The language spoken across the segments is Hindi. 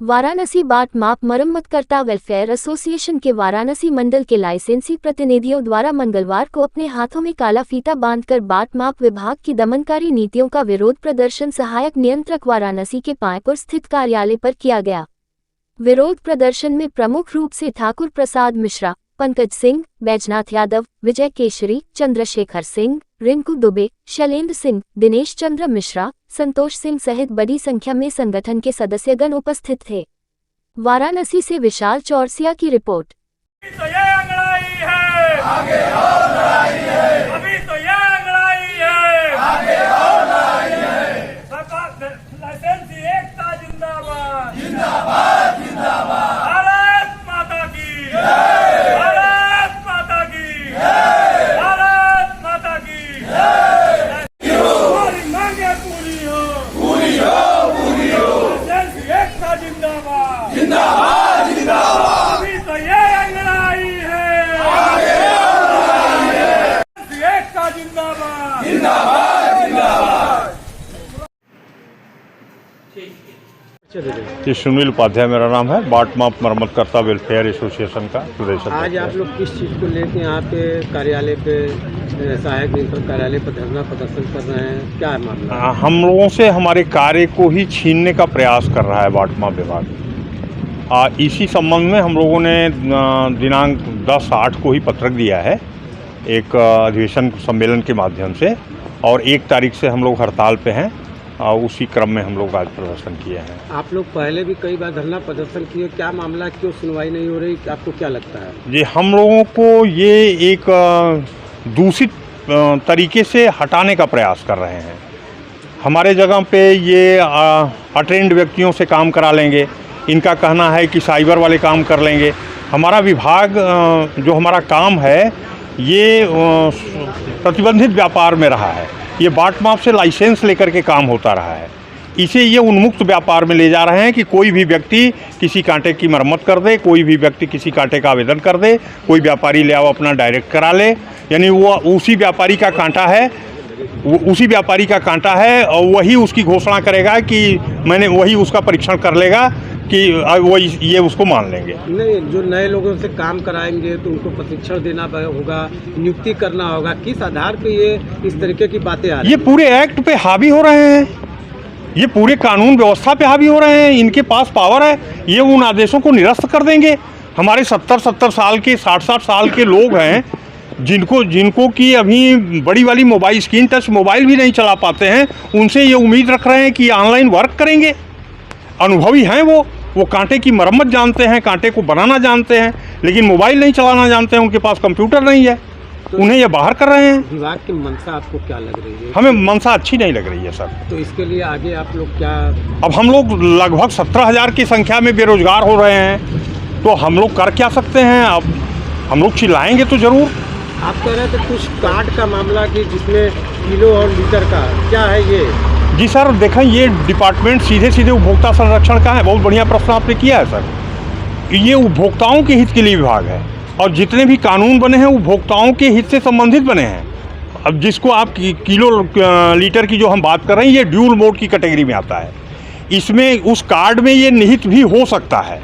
वाराणसी बाट माप मरम्मतकर्ता वेलफेयर एसोसिएशन के वाराणसी मंडल के लाइसेंसी प्रतिनिधियों द्वारा मंगलवार को अपने हाथों में काला फीता बांधकर बाट माप विभाग की दमनकारी नीतियों का विरोध प्रदर्शन सहायक नियंत्रक वाराणसी के पायपुर स्थित कार्यालय पर किया गया। विरोध प्रदर्शन में प्रमुख रूप से ठाकुर प्रसाद मिश्रा, पंकज सिंह, बैजनाथ यादव, विजय केशरी, चंद्रशेखर सिंह, रिंकू दुबे, शैलेंद्र सिंह, दिनेश चंद्र मिश्रा, संतोष सिंह सहित बड़ी संख्या में संगठन के सदस्यगण उपस्थित थे। वाराणसी से विशाल चौरसिया की रिपोर्ट। तो ये अंगड़ाई है, आगे और लड़ाई है। अभी तो ये अंगड़ाई है, आगे और लड़ाई है। सरकार लाइसेंसी एकता जिंदाबाद, जिंदाबाद, जिंदाबाद। भारत माता की जय, भारत माता की जय, भारत माता की जय। हमारी मांगे पूरी हो, पूरी हो, पूरी हो। लाइसेंसी एकता जिंदाबाद, जिंदाबाद, जिंदाबाद। अभी तो ये अंगड़ाई है, आगे और लड़ाई है। एकता जिंदाबाद, जिंदाबाद, जिंदाबाद। ये सुनील उपाध्याय मेरा नाम है। बाट माप मरम्मतकर्ता वेलफेयर एसोसिएशन का प्रदेश अध्यक्ष। आज आप लोग किस चीज़ को लेकर यहाँ पे कार्यालय पे सहायक नियंत्रक कार्यालय पर धरना प्रदर्शन कर रहे हैं, क्या है मामला? हम लोगों से हमारे कार्य को ही छीनने का प्रयास कर रहा है बाट माप विभाग। इसी संबंध में हम लोगों ने दिनांक 10/8 को ही पत्रक दिया है एक अधिवेशन सम्मेलन के माध्यम से, और 1 तारीख से हम लोग हड़ताल पे हैं। उसी क्रम में हम लोग आज प्रदर्शन किए हैं। आप लोग पहले भी कई बार धरना प्रदर्शन किए, क्या मामला, क्यों सुनवाई नहीं हो रही, आपको क्या लगता है? जी, हम लोगों को ये एक दूषित तरीके से हटाने का प्रयास कर रहे हैं। हमारे जगह पे ये अटेंड व्यक्तियों से काम करा लेंगे। इनका कहना है कि साइबर वाले काम कर लेंगे। हमारा विभाग जो हमारा काम है ये प्रतिबंधित व्यापार में रहा है। ये बाट माप से लाइसेंस लेकर के काम होता रहा है। इसे ये उन्मुक्त व्यापार में ले जा रहे हैं कि कोई भी व्यक्ति किसी कांटे की मरम्मत कर दे, कोई भी व्यक्ति किसी कांटे का आवेदन कर दे, कोई व्यापारी ले आओ अपना डायरेक्ट करा ले। यानी वो उसी व्यापारी का कांटा है, उसी व्यापारी का कांटा है और वही उसकी घोषणा करेगा कि मैंने, वही उसका परीक्षण कर लेगा कि वो ये उसको मान लेंगे। नहीं, जो नए लोगों से काम कराएंगे तो उनको प्रशिक्षण देना होगा, नियुक्ति करना होगा। किस आधार पे ये इस तरीके की बातें आ रही हैं? ये पूरे एक्ट पे हावी हो रहे हैं, ये पूरे कानून व्यवस्था पे हावी हो रहे हैं। इनके पास पावर है, ये उन आदेशों को निरस्त कर देंगे। हमारे 70-70 साल के, 60-60 साल के लोग हैं जिनको कि अभी बड़ी वाली मोबाइल, स्क्रीन टच मोबाइल भी नहीं चला पाते हैं, उनसे ये उम्मीद रख रहे हैं कि ऑनलाइन वर्क करेंगे। अनुभवी हैं वो कांटे की मरम्मत जानते हैं, कांटे को बनाना जानते हैं, लेकिन मोबाइल नहीं चलाना जानते हैं, उनके पास कंप्यूटर नहीं है, तो उन्हें ये बाहर कर रहे हैं। विभाग की मंशा आपको क्या लग रही है? हमें मंशा अच्छी नहीं लग रही है सर। तो इसके लिए आगे आप लोग क्या? अब हम लोग लगभग 17,000 की संख्या में बेरोजगार हो रहे हैं, तो हम लोग कर क्या सकते हैं? अब हम लोग चिल्लाएंगे तो ज़रूर। आप कह रहे थे कुछ कार्ड का मामला कि जिसमें किलो और लीटर का, क्या है ये? जी सर, देखें, ये डिपार्टमेंट सीधे उपभोक्ता संरक्षण का है। बहुत बढ़िया प्रश्न आपने किया है सर। ये उपभोक्ताओं के हित के लिए विभाग है, और जितने भी कानून बने हैं उपभोक्ताओं के हित से संबंधित बने हैं। अब जिसको आप किलो लीटर की जो हम बात कर रहे हैं, ये ड्यूल मोड की कैटेगरी में आता है। इसमें उस कार्ड में ये निहित भी हो सकता है।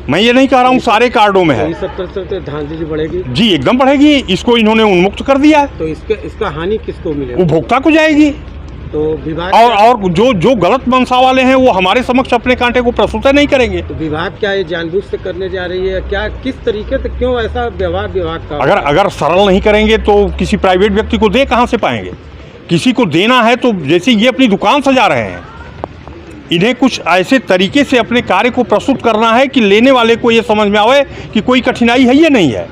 मैं ये नहीं कह रहा हूँ सारे कार्डों में है। इस सब तरह धांधली बढ़ेगी? जी एकदम बढ़ेगी। इसको इन्होंने उन्मुक्त कर दिया है, तो इसका हानि किसको मिलेगा? उपभोक्ता को जाएगी। तो विभाग और जो गलत मंशा वाले हैं वो हमारे समक्ष अपने कांटे को प्रस्तुत नहीं करेंगे। तो विभाग क्या ये जानबूझ से करने जा रही है क्या? किस तरीके से, क्यों ऐसा व्यवहार विभाग का? अगर सरल नहीं करेंगे तो किसी प्राइवेट व्यक्ति को दे कहाँ से पाएंगे? किसी को देना है तो जैसे ये अपनी दुकान सजा रहे हैं, इन्हें कुछ ऐसे तरीके से अपने कार्य को प्रस्तुत करना है कि लेने वाले को ये समझ में आवे कि कोई कठिनाई है ये नहीं है।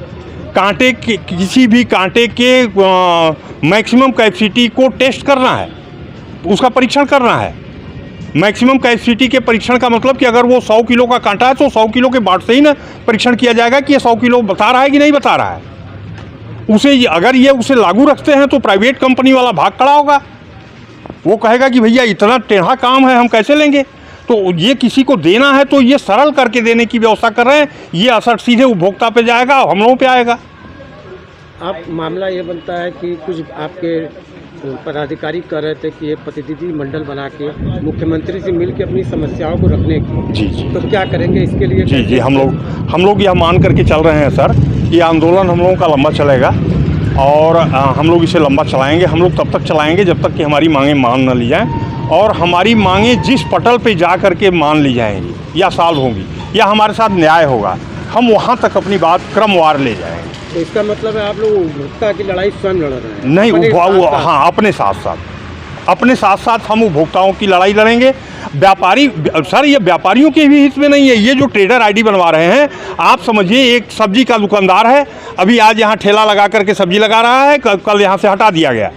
कांटे के, किसी भी कांटे के मैक्सिमम कैपेसिटी को टेस्ट करना है, उसका परीक्षण करना है। मैक्सिमम कैपेसिटी के परीक्षण का मतलब कि अगर वो 100 किलो का कांटा है तो 100 किलो के बाट से ही ना परीक्षण किया जाएगा कि ये 100 किलो बता रहा है कि नहीं बता रहा है। अगर ये उसे लागू रखते हैं तो प्राइवेट कंपनी वाला भाग खड़ा होगा, वो कहेगा कि भैया इतना टेढ़ा काम है, हम कैसे लेंगे? तो ये किसी को देना है तो ये सरल करके देने की व्यवस्था कर रहे हैं। ये असर सीधे उपभोक्ता पे जाएगा और हम लोगों पे आएगा। आप मामला ये बनता है कि कुछ आपके पदाधिकारी कह रहे थे कि एक प्रतिनिधि मंडल बना के मुख्यमंत्री से मिल के अपनी समस्याओं को रखने की। जी जी तो क्या करेंगे इसके लिए? जी जी हम लोग यह मान करके चल रहे हैं सर, ये आंदोलन हम लोगों का लंबा चलेगा और हम लोग इसे लंबा चलाएंगे। हम लोग तब तक चलाएंगे जब तक कि हमारी मांगें मान न ली जाएं, और हमारी मांगें जिस पटल पे जा कर के मान ली जाएंगी या सॉल्व होंगी या हमारे साथ न्याय होगा, हम वहाँ तक अपनी बात क्रमवार ले जाएंगे। तो इसका मतलब है आप लोग उपभोक्ता की लड़ाई स्वयं लड़ रहे हैं? नहीं, अपने साथ-साथ? हाँ, अपने साथ साथ हम उपभोक्ताओं की लड़ाई लड़ेंगे। व्यापारी सर, ये व्यापारियों के भी हित में नहीं है। ये जो ट्रेडर आईडी बनवा रहे हैं, आप समझिए एक सब्जी का दुकानदार है, अभी आज यहाँ ठेला लगा करके सब्जी लगा रहा है, कल यहाँ से हटा दिया गया।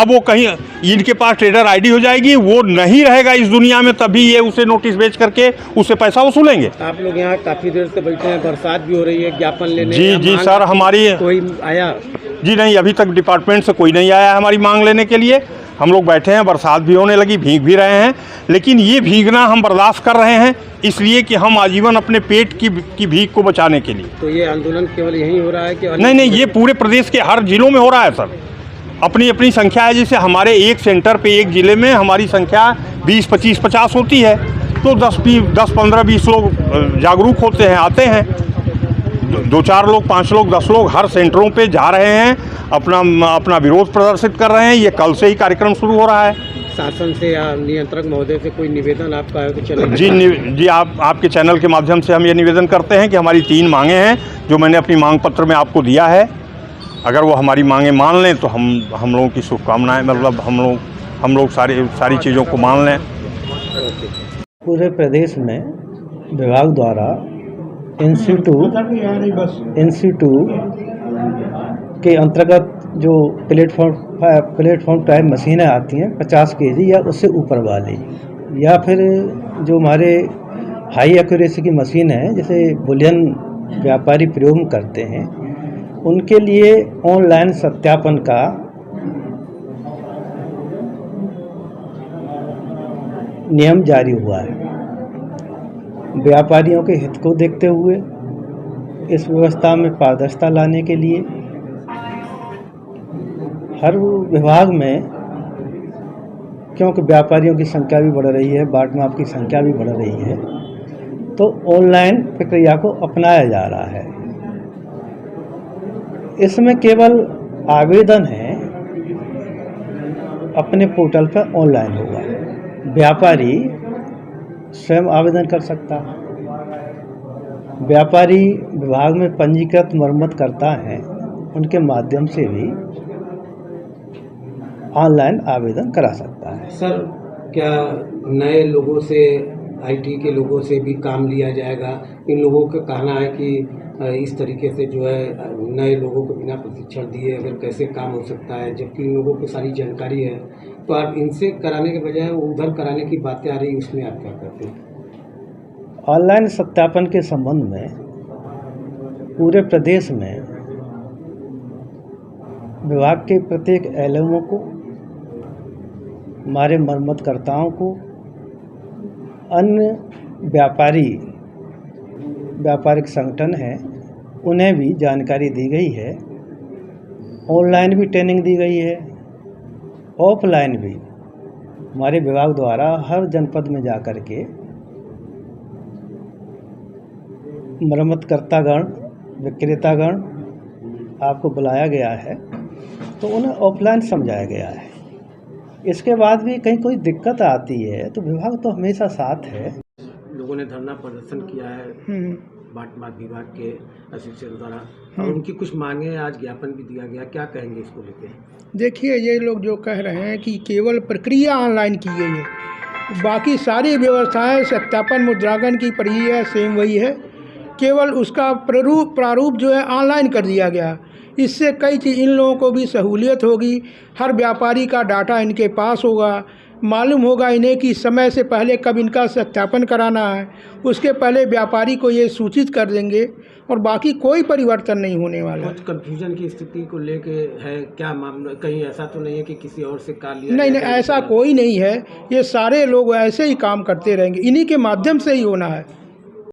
अब वो कहीं इनके पास ट्रेडर आईडी हो जाएगी, वो नहीं रहेगा इस दुनिया में, तभी ये उसे नोटिस बेच करके उससे पैसा वसूलेंगे। आप लोग यहाँ काफ़ी देर से बैठे हैं, बरसात भी हो रही है, ज्ञापन लेने जी सर, हमारी कोई आया? जी नहीं, अभी तक डिपार्टमेंट से कोई नहीं आया है हमारी मांग लेने के लिए। हम लोग बैठे हैं, बरसात भी होने लगी, भीग भी रहे हैं, लेकिन ये भीगना हम बर्दाश्त कर रहे हैं इसलिए कि हम आजीवन अपने पेट की भीग को बचाने के लिए। तो ये आंदोलन केवल यहीं हो रहा है कि नहीं, ये पूरे प्रदेश के हर जिलों में हो रहा है सर। अपनी अपनी संख्या है, जैसे हमारे एक सेंटर पे एक ज़िले में हमारी संख्या 20, 25, 50 होती है, तो 10, 15, 20 लोग जागरूक होते हैं, आते हैं। 2, 4 लोग, 5 लोग, 10 लोग हर सेंटरों पे जा रहे हैं, अपना विरोध प्रदर्शित कर रहे हैं। ये कल से ही कार्यक्रम शुरू हो रहा है। शासन से या नियंत्रक महोदय से कोई निवेदन आपका है तो चलेगा? जी आपके चैनल के माध्यम से हम ये निवेदन करते हैं कि हमारी 3 मांगें हैं जो मैंने अपनी मांग पत्र में आपको दिया है। अगर वो हमारी मांगें मान लें तो हम लोगों की शुभकामनाएं, मतलब हम लोग सारी चीज़ों को मान लें। पूरे प्रदेश में विभाग द्वारा इंस्टीट्यूट के अंतर्गत जो प्लेटफॉर्म टाइप मशीनें आती हैं 50 kg या उससे ऊपर वाली, या फिर जो हमारे हाई एक्यूरेसी की मशीन है जैसे बुलियन व्यापारी प्रयोग करते हैं, उनके लिए ऑनलाइन सत्यापन का नियम जारी हुआ है। व्यापारियों के हित को देखते हुए इस व्यवस्था में पारदर्शिता लाने के लिए हर विभाग में, क्योंकि व्यापारियों की संख्या भी बढ़ रही है, बाट माप की संख्या भी बढ़ रही है, तो ऑनलाइन प्रक्रिया को अपनाया जा रहा है। इसमें केवल आवेदन है, अपने पोर्टल पर ऑनलाइन होगा, व्यापारी स्वयं आवेदन कर सकता है। व्यापारी विभाग में पंजीकृत मरम्मत करता है, उनके माध्यम से भी ऑनलाइन आवेदन करा सकता है। सर, क्या नए लोगों से, आईटी के लोगों से भी काम लिया जाएगा? इन लोगों का कहना है कि इस तरीके से जो है नए लोगों को बिना प्रशिक्षण दिए अगर कैसे काम हो सकता है, जबकि इन लोगों को सारी जानकारी है, तो आप इनसे कराने के बजाय उधर कराने की बातें आ रही, उसमें आप क्या करते हैं? ऑनलाइन सत्यापन के संबंध में पूरे प्रदेश में विभाग के प्रत्येक एलएमओ को, हमारे मरम्मतकर्ताओं को, अन्य व्यापारिक संगठन हैं, उन्हें भी जानकारी दी गई है। ऑनलाइन भी ट्रेनिंग दी गई है, ऑफलाइन भी हमारे विभाग द्वारा हर जनपद में जाकर के मरम्मतकर्तागण, विक्रेतागण आपको बुलाया गया है, तो उन्हें ऑफलाइन समझाया गया है। इसके बाद भी कहीं कोई दिक्कत आती है तो विभाग तो हमेशा साथ है। लोगों ने धरना प्रदर्शन किया है बाट माप विभाग के एसोसिएशन द्वारा, और उनकी कुछ मांगे आज ज्ञापन भी दिया गया, क्या कहेंगे इसको लेकर? देखिए, ये लोग जो कह रहे हैं कि केवल प्रक्रिया ऑनलाइन की गई है, बाकी सारी व्यवस्थाएं सत्यापन मुद्रांकन की पड़ी है, सेम वही है, केवल उसका प्रारूप जो है ऑनलाइन कर दिया गया। इससे कई चीज़ इन लोगों को भी सहूलियत होगी, हर व्यापारी का डाटा इनके पास होगा, मालूम होगा इन्हें कि समय से पहले कब इनका सत्यापन कराना है, उसके पहले व्यापारी को ये सूचित कर देंगे, और बाकी कोई परिवर्तन नहीं होने वाला। कुछ कन्फ्यूजन की स्थिति को लेके है क्या मामला? कहीं ऐसा तो नहीं है कि किसी और से कार लिया? नहीं, ऐसा कोई नहीं है, ये सारे लोग ऐसे ही काम करते रहेंगे, इन्हीं के माध्यम से ही होना है।